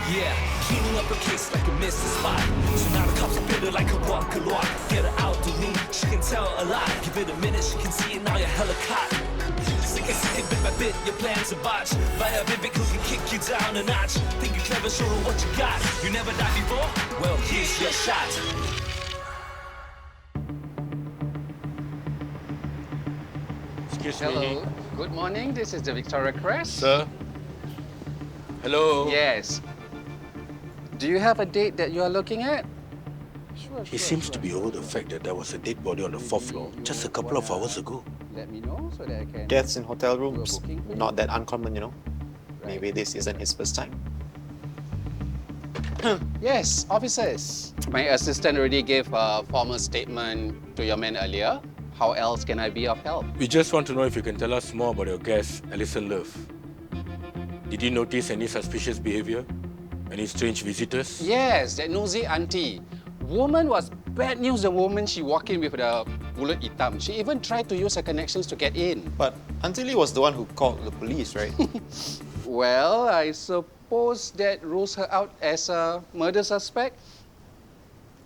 Yeah, cleaning up a case like a missed spot. So now the cops are bitter like a walk. Get her out to me, she can tell a lot. Give it a minute, she can see it, now you're hella caught. Sick bit by bit, your plans are botched. By a vivid who can kick you down a notch. Think you're clever, show her what you got. You never died before? Well, here's your shot. Excuse Hello. me. Good morning. This is the Victoria Crest. Sir? Hello? Yes. Do you have a date that you are looking at? He seems to be over the fact that there was a dead body on the 4th floor just a couple of hours ago. Let me know so that I can... Deaths in hotel rooms, booking for you. not that uncommon, you know. Right. Maybe this isn't his first time. Yes, officers. My assistant already gave a formal statement to your man earlier. How else can I be of help? We just want to know if you can tell us more about your guest, Alison Love. Did you notice any suspicious behavior? Any strange visitors? Yes, that nosy auntie. Woman was bad news the moment she walked in with the bullet hitam. She even tried to use her connections to get in. But Aunty Lee was the one who called the police, right? Well, I suppose that rules her out as a murder suspect.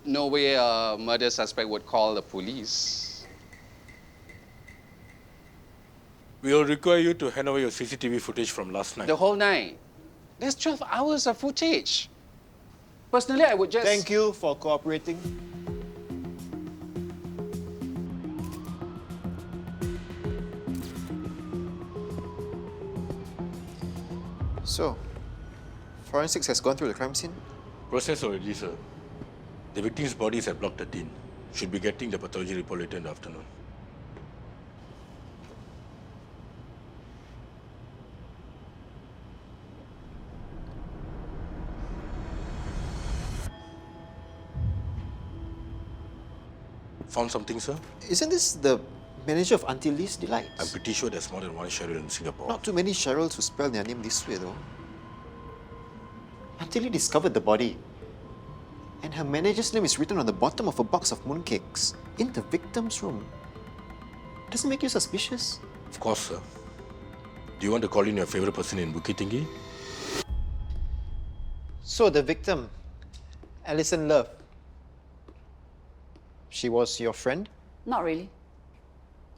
No way a murder suspect would call the police. We will require you to hand over your CCTV footage from last night. The whole night. There's 12 hours of footage. Personally, I would just... Thank you for cooperating. So, forensics has gone through the crime scene? Process already, sir. The victim's body is at Block 13. Should be getting the pathology report later in the afternoon. Found something, sir? Isn't this the manager of Aunty Lee's Delights? I'm pretty sure there's more than one Cherril in Singapore. Not too many Cherrils who spell their name this way, though. Aunty Lee discovered the body. And her manager's name is written on the bottom of a box of mooncakes in the victim's room. Doesn't make you suspicious? Of course, sir. Do you want to call in your favorite person in Bukit Tinggi? So the victim, Alison Love, she was your friend? Not really.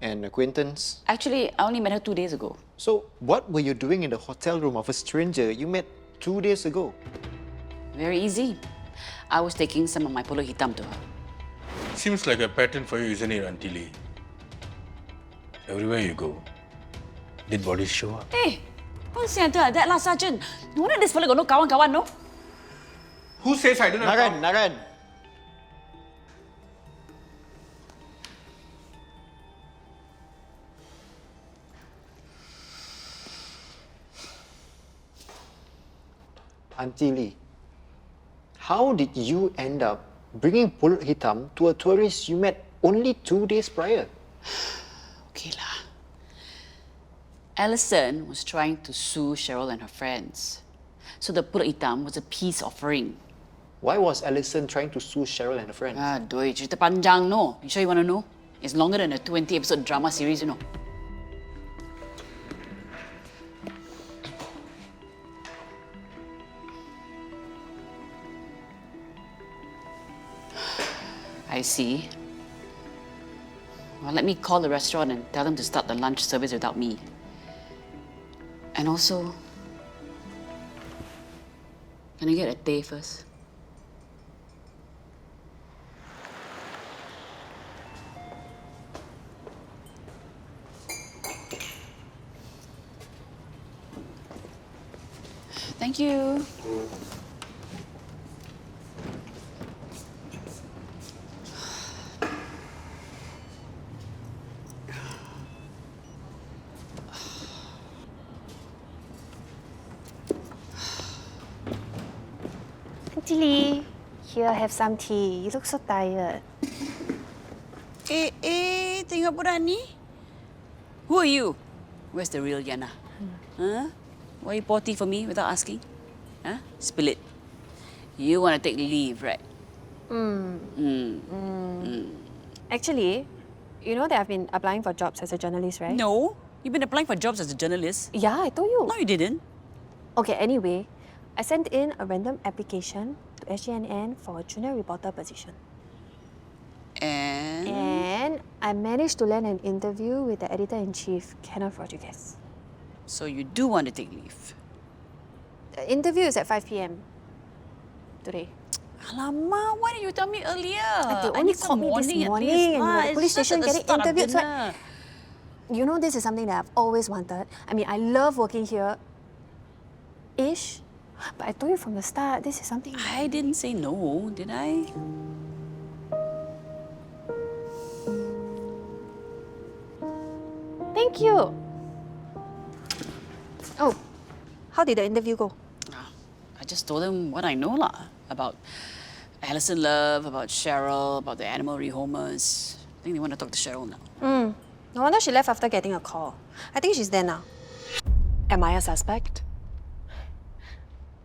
An acquaintance? Actually, I only met her 2 days ago. So what were you doing in the hotel room of a stranger you met 2 days ago? Very easy. I was taking some of my polo hitam to her. Seems like a pattern for you, isn't it, Aunty Lee? Everywhere you go, dead bodies show up. Hey, don't say until like that lah, Sergeant. No wonder this fella got no kawan-kawan, no? Who says I don't have... Naran! Aunty Lee, how did you end up bringing pulut hitam to a tourist you met only 2 days prior? Okay lah. Alison was trying to sue Cherril and her friends. So the pulut hitam was a peace offering. Why was Alison trying to sue Cherril and her friends? Aduh, cerita panjang, no? You sure you want to know? It's longer than a 20-episode drama series, you know. I see. Well, let me call the restaurant and tell them to start the lunch service without me. And also, can I get a teh first? Thank you. Aunty Lee, here, have some tea. You look so tired. Tengok budak ni. Who are you? Where's the real Yana? Huh? Why you pour tea for me without asking? Huh? Spill it. You want to take leave, right? Actually, you know that I've been applying for jobs as a journalist, right? No. You've been applying for jobs as a journalist. Yeah, I told you. No, you didn't. Okay, anyway, I sent in a random application to SGNN for a junior reporter position. And I managed to land an interview with the editor-in-chief, Kenneth Rodriguez. So you do want to take leave? The interview is at 5 p.m. today. Alamak, why didn't you tell me earlier? They I only need some called me this warning at morning least. and we were at the It's police just station at the getting start of interviewed, so dinner. You know, this is something that I've always wanted. I mean, I love working here, ish. But I told you from the start, this is something... I didn't say no, did I? Thank you. Oh, how did the interview go? I just told them what I know lah, about Alison Love, about Cherril, about the animal rehomers. I think they want to talk to Cherril now. No wonder she left after getting a call. I think she's there now. Am I a suspect?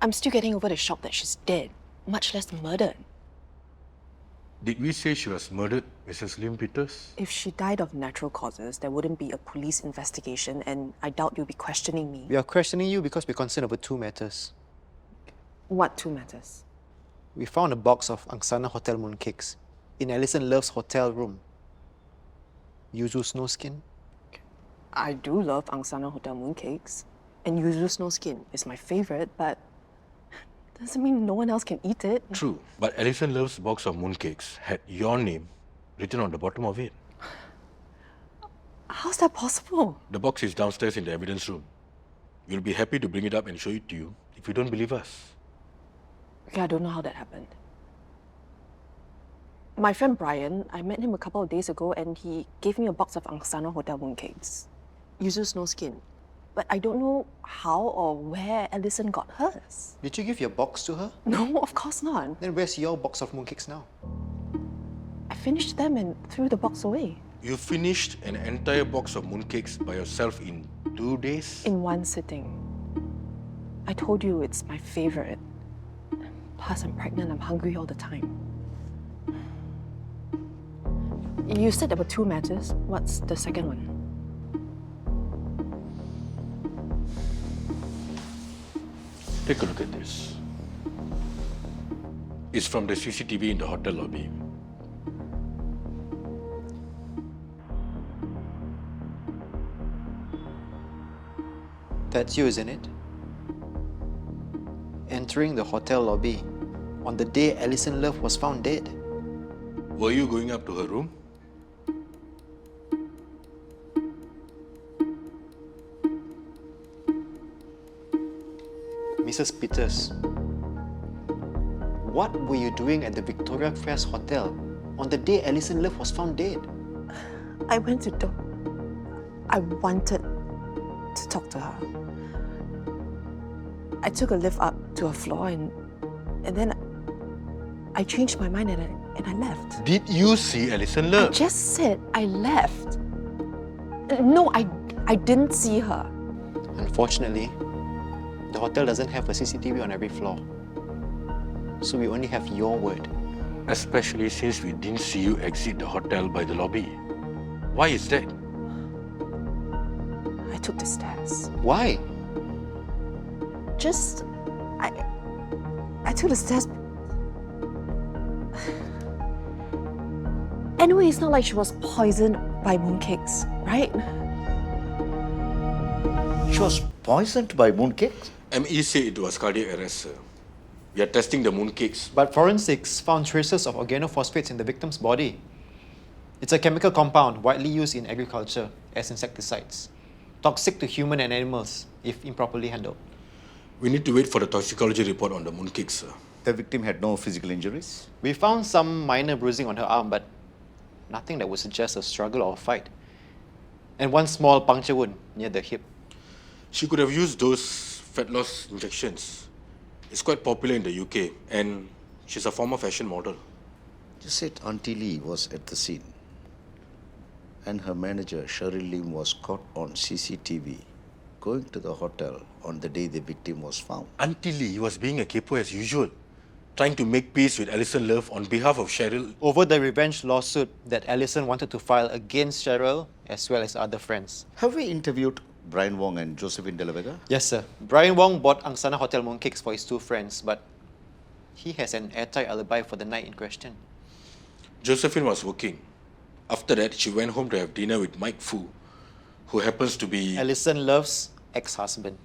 I'm still getting over the shock that she's dead, much less murdered. Did we say she was murdered, Mrs. Lim Peters? If she died of natural causes, there wouldn't be a police investigation, and I doubt you'll be questioning me. We are questioning you because we're concerned about two matters. What two matters? We found a box of Angsana Hotel mooncakes in Alison Love's hotel room. Yuzu Snowskin? I do love Angsana Hotel mooncakes, and yuzu snow skin is my favorite, but doesn't mean no one else can eat it. True, but Alison Love's box of mooncakes had your name written on the bottom of it. How's that possible? The box is downstairs in the evidence room. We'll be happy to bring it up and show it to you if you don't believe us. Okay, I don't know how that happened. My friend Brian, I met him a couple of days ago and he gave me a box of Angsana Hotel mooncakes. Yuzu snow skin. But I don't know how or where Alison got hers. Did you give your box to her? No, of course not. Then where's your box of mooncakes now? I finished them and threw the box away. You finished an entire box of mooncakes by yourself in 2 days? In one sitting. I told you it's my favorite. Plus, I'm pregnant, I'm hungry all the time. You said there were two matters. What's the second one? Take a look at this. It's from the CCTV in the hotel lobby. That's you, isn't it? Entering the hotel lobby on the day Alison Love was found dead. Were you going up to her room? Mrs. Peters, what were you doing at the Victoria Crest Hotel on the day Alison Love was found dead? I wanted to talk to her. I took a lift up to her floor and then I changed my mind and I left. Did you see Alison I Love? just said I left. No, I didn't see her. Unfortunately, the hotel doesn't have a CCTV on every floor. So we only have your word. Especially since we didn't see you exit the hotel by the lobby. Why is that? I took the stairs. Why? Just, I took the stairs. Anyway, it's not like she was poisoned by mooncakes, right? She was poisoned by mooncakes? ME said it was cardiac arrest, sir. We are testing the mooncakes. But forensics found traces of organophosphates in the victim's body. It's a chemical compound widely used in agriculture as insecticides. Toxic to human and animals if improperly handled. We need to wait for the toxicology report on the mooncakes, sir. The victim had no physical injuries? We found some minor bruising on her arm, but nothing that would suggest a struggle or a fight. And one small puncture wound near the hip. She could have used those fat loss injections. It's quite popular in the UK, and she's a former fashion model. You said Aunty Lee was at the scene. And her manager, Cherril Lim, was caught on CCTV going to the hotel on the day the victim was found. Aunty Lee was being a capo as usual, trying to make peace with Alison Love on behalf of Cherril. Over the revenge lawsuit that Alison wanted to file against Cherril as well as other friends. Have we interviewed Brian Wong and Josephine De La Vega? Yes, sir. Brian Wong bought Angsana Hotel mooncakes for his two friends, but he has an airtight alibi for the night in question. Josephine was working. After that, she went home to have dinner with Mike Fu, who happens to be... Alison Love's ex-husband.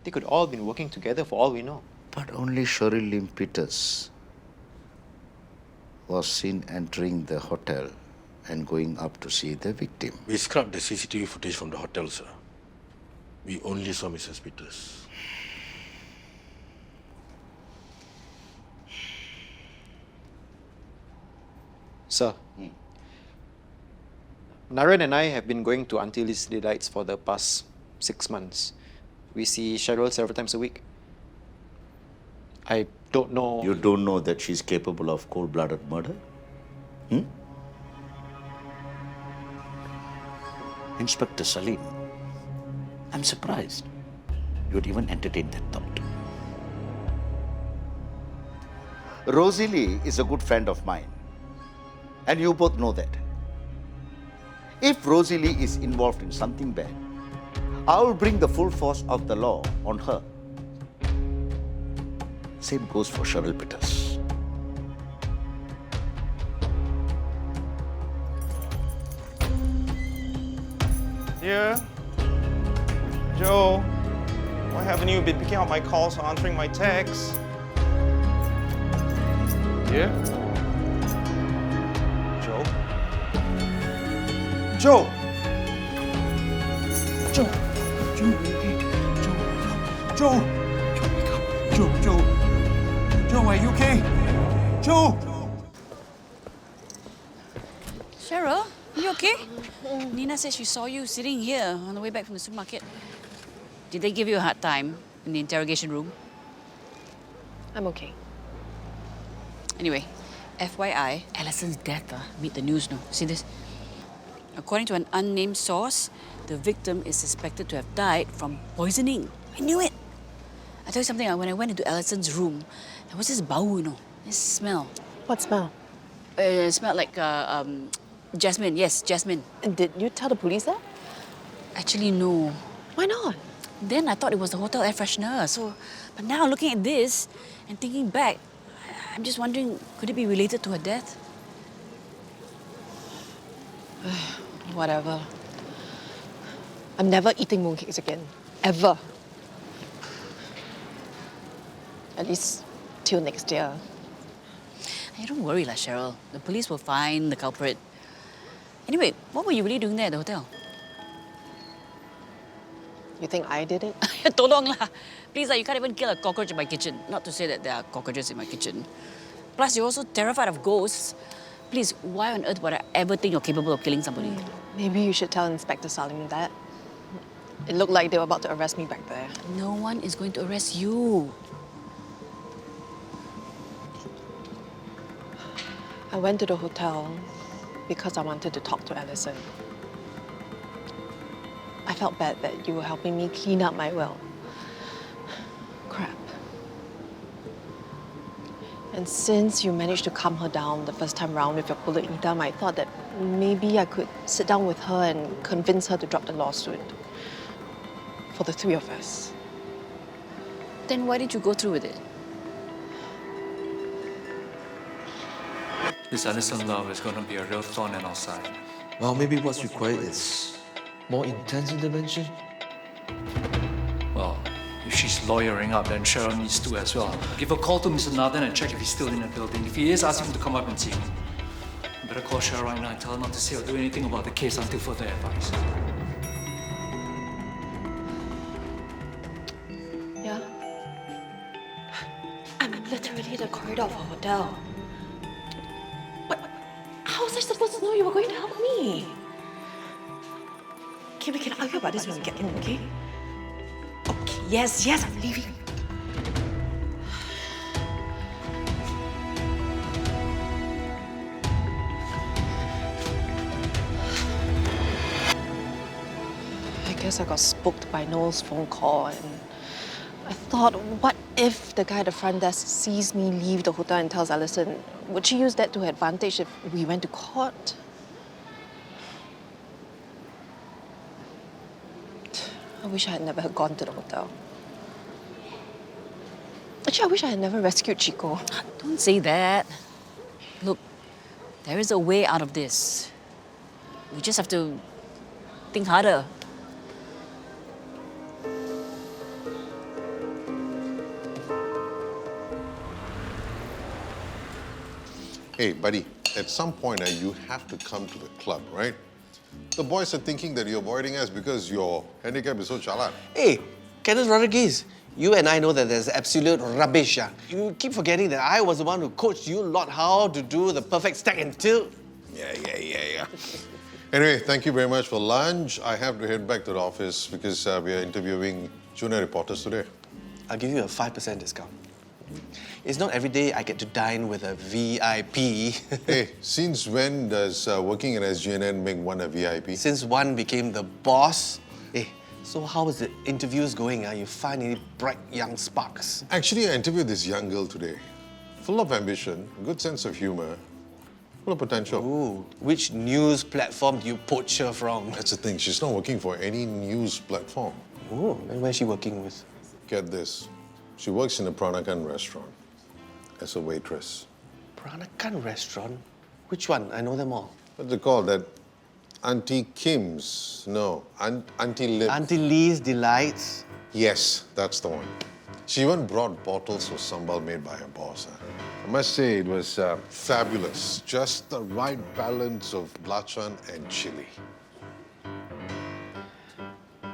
They could all have been working together for all we know. But only Cherril Lim Peters was seen entering the hotel and going up to see the victim. We scrubbed the CCTV footage from the hotel, sir. We only saw Mrs. Peters. Sir, Naren and I have been going to Aunty Lee's delights for the past 6 months. We see Cherril several times a week. I don't know... You don't know that she's capable of cold-blooded murder? Inspector Salim, I'm surprised you'd even entertain that thought. Rosie Lee is a good friend of mine, and you both know that. If Rosie Lee is involved in something bad, I'll bring the full force of the law on her. Same goes for Cherril Peters. Yeah? Joe, why haven't you been picking up my calls or answering my texts? Yeah? Joe? Joe! Joe! Joe! Joe! Joe! Joe! Joe! Joe, are you okay? Joe! Cherril, you okay? Nina said she saw you sitting here on the way back from the supermarket. Did they give you a hard time in the interrogation room? I'm okay. Anyway, FYI, Alison's death made the news now. See this? According to an unnamed source, the victim is suspected to have died from poisoning. I knew it! I tell you something, when I went into Alison's room, there was this bau, this smell. What smell? It smelled like jasmine. Yes, jasmine. Did you tell the police that? Actually, no. Why not? Then I thought it was the hotel air freshener. But now looking at this and thinking back, I'm just wondering, could it be related to her death? Whatever. I'm never eating mooncakes again. Ever. At least till next year. Hey, don't worry, Cherril. The police will find the culprit. Anyway, what were you really doing there at the hotel? You think I did it? Tolong lah. Please, you can't even kill a cockroach in my kitchen. Not to say that there are cockroaches in my kitchen. Plus, you're also terrified of ghosts. Please, why on earth would I ever think you're capable of killing somebody? Maybe you should tell Inspector Salim that. It looked like they were about to arrest me back there. No one is going to arrest you. I went to the hotel because I wanted to talk to Alison. I felt bad that you were helping me clean up my will. Crap. And since you managed to calm her down the first time round with your bullet idam, I thought that maybe I could sit down with her and convince her to drop the lawsuit. For the three of us. Then why didn't you go through with it? This Alison Love is going to be a real thorn in our side. Well, maybe what's required is more intense intervention. Well, if she's lawyering up, then Cherril needs to as well. Give a call to Mr. Nathan and check if he's still in the building. If he is, ask him to come up and see me. You better call Cherril right now and tell her not to say or do anything about the case until further advice. Yeah? I'm literally in the corridor of a hotel. But how was I supposed to know you were going to help me? Okay, we can argue about this when we get in, okay? Okay, yes, I'm leaving. I guess I got spooked by Noel's phone call and I thought, what if the guy at the front desk sees me leave the hotel and tells Alison? Would she use that to her advantage if we went to court? I wish I had never gone to the hotel. Actually, I wish I had never rescued Chico. Don't say that. Look, there is a way out of this. We just have to think harder. Hey, buddy, at some point, you have to come to the club, right? The boys are thinking that you're avoiding us because your handicap is so chalat. Hey, Kenneth Rodriguez, you and I know that there's absolute rubbish. You keep forgetting that I was the one who coached you lot how to do the perfect stack and tilt. Yeah. Anyway, thank you very much for lunch. I have to head back to the office because we are interviewing junior reporters today. I'll give you a 5% discount. It's not every day I get to dine with a VIP. Hey, since when does working at SGNN make one a VIP? Since one became the boss. Hey, so how is the interviews going? You find any bright young sparks? Actually, I interviewed this young girl today. Full of ambition, good sense of humor, full of potential. Ooh, which news platform do you poach her from? That's the thing, she's not working for any news platform. Oh, and where's she working with? Get this, she works in a Pranakan restaurant as a waitress. Pranakan restaurant? Which one? I know them all. What's it called? That Aunty Kim's? No, Aunty Liv. Aunty Lee's Delights? Yes, that's the one. She even brought bottles of sambal made by her boss. I must say it was fabulous. Just the right balance of belacan and chili.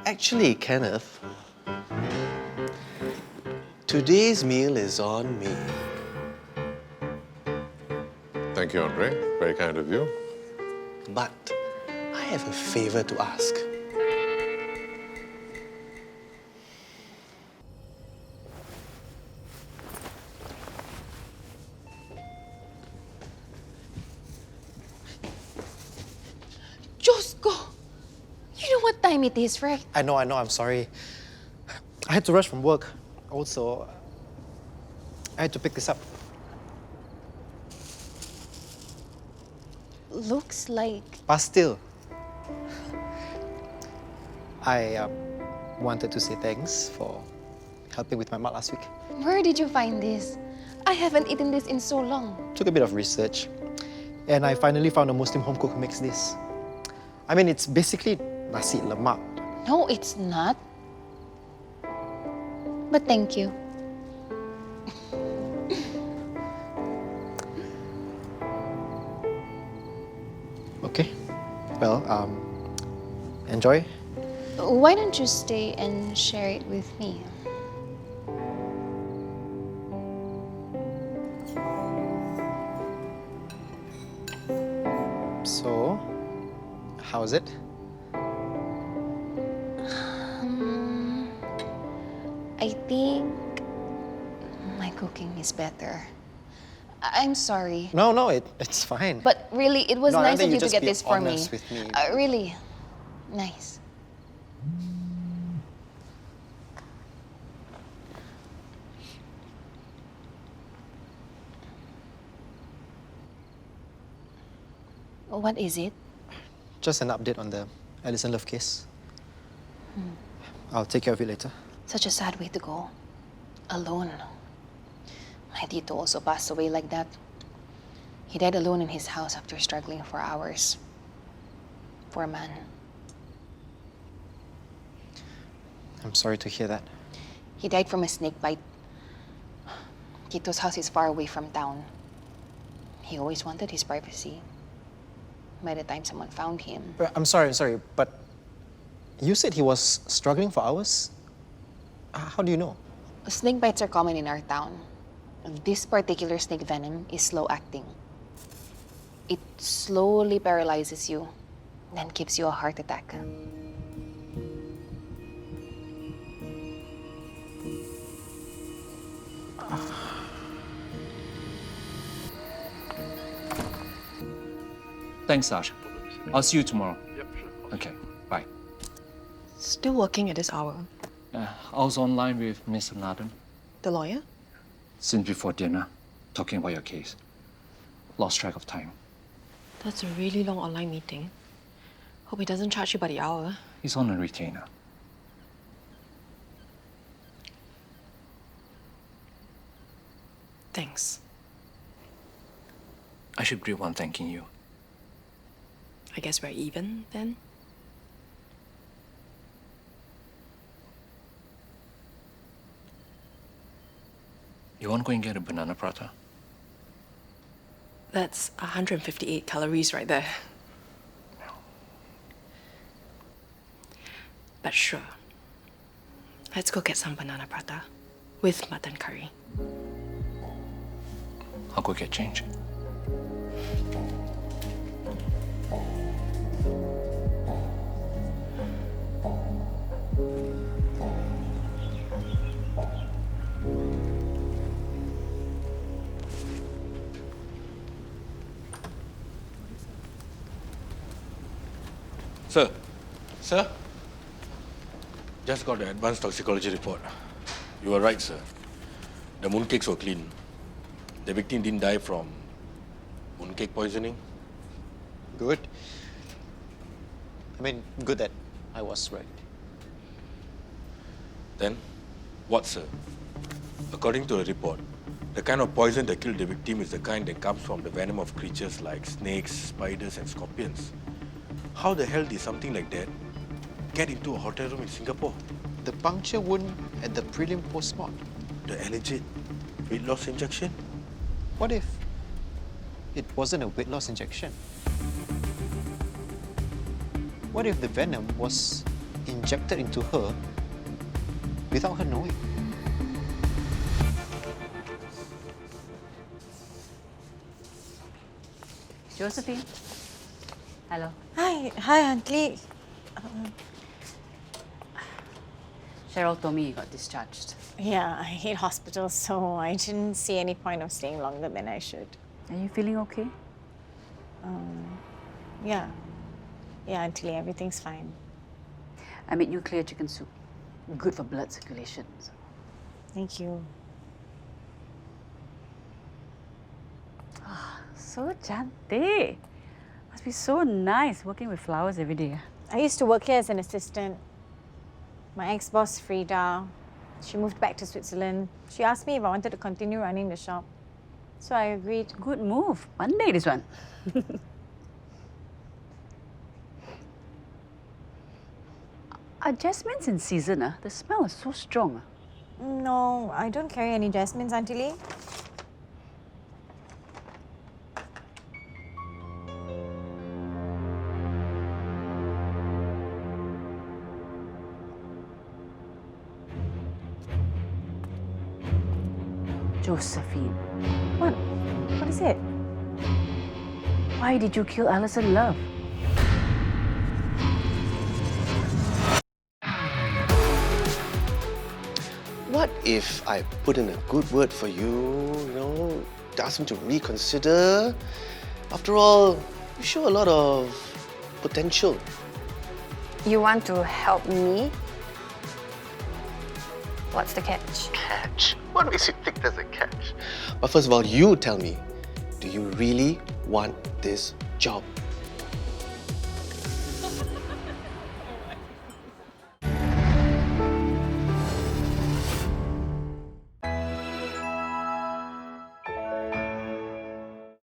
Actually, Kenneth, today's meal is on me. Thank you, Andre. Very kind of you. But I have a favor to ask. Just go. You know what time it is, right? I know, I'm sorry. I had to rush from work. Also, I had to pick this up. Looks like... Pastil. I wanted to say thanks for helping with my mat last week. Where did you find this? I haven't eaten this in so long. Took a bit of research, and I finally found a Muslim home cook who makes this. I mean, it's basically nasi lemak. No, it's not. But thank you. Okay. Well, enjoy. Why don't you stay and share it with me? So, how's it? I think my cooking is better. I'm sorry. No, it's fine. But really, it was No, I nice think of you you to just get be this for me. honest with me. Really, nice. What is it? Just an update on the Alison Love case. I'll take care of it later. Such a sad way to go. Alone. My tito also passed away like that. He died alone in his house after struggling for hours. Poor man. I'm sorry to hear that. He died from a snake bite. Tito's house is far away from town. He always wanted his privacy. By the time someone found him... I'm sorry, but you said he was struggling for hours? How do you know? Snake bites are common in our town. This particular snake venom is slow-acting. It slowly paralyzes you, then gives you a heart attack. Thanks, Sasha. I'll see you tomorrow. Yep, sure. Okay, bye. Still working at this hour? I was online with Mr. Nathan The lawyer? since before dinner, talking about your case. Lost track of time. That's a really long online meeting. Hope he doesn't charge you by the hour. He's on a retainer. Thanks. I should be one thanking you. I guess we're even then. You want to go and get a banana prata? That's 158 calories right there. But sure. Let's go get some banana prata with mutton curry. I'll go get change. Sir. Sir? Just got the advanced toxicology report. You were right, sir. The mooncakes were clean. The victim didn't die from mooncake poisoning. Good. I mean, good that I was right. Then, what, sir? According to the report, the kind of poison that killed the victim is the kind that comes from the venom of creatures like snakes, spiders, and scorpions. How the hell did something like that get into a hotel room in Singapore? The puncture wound at the prelim post-mort. The alleged weight loss injection? What if it wasn't a weight loss injection? What if the venom was injected into her without her knowing? Josephine. Hello. Hi, Aunty. Cherril told me you got discharged. Yeah, I hate hospitals, so I didn't see any point of staying longer than I should. Are you feeling okay? Yeah. Yeah, Aunty, everything's fine. I made you clear chicken soup. Good for blood circulation. Thank you. So cantik. Must be so nice working with flowers every day. I used to work here as an assistant. My ex-boss, Frida, she moved back to Switzerland. She asked me if I wanted to continue running the shop. So I agreed. Good move. Monday, this one. Are jasmines in season? The smell is so strong. No, I don't carry any jasmines, Aunty Lee. Josephine. What? What is it? Why did you kill Alison Love? What if I put in a good word for you, ask him to reconsider? After all, you show a lot of potential. You want to help me? What's the catch? Catch? What makes you think there's a catch? But first of all, you tell me, do you really want this job?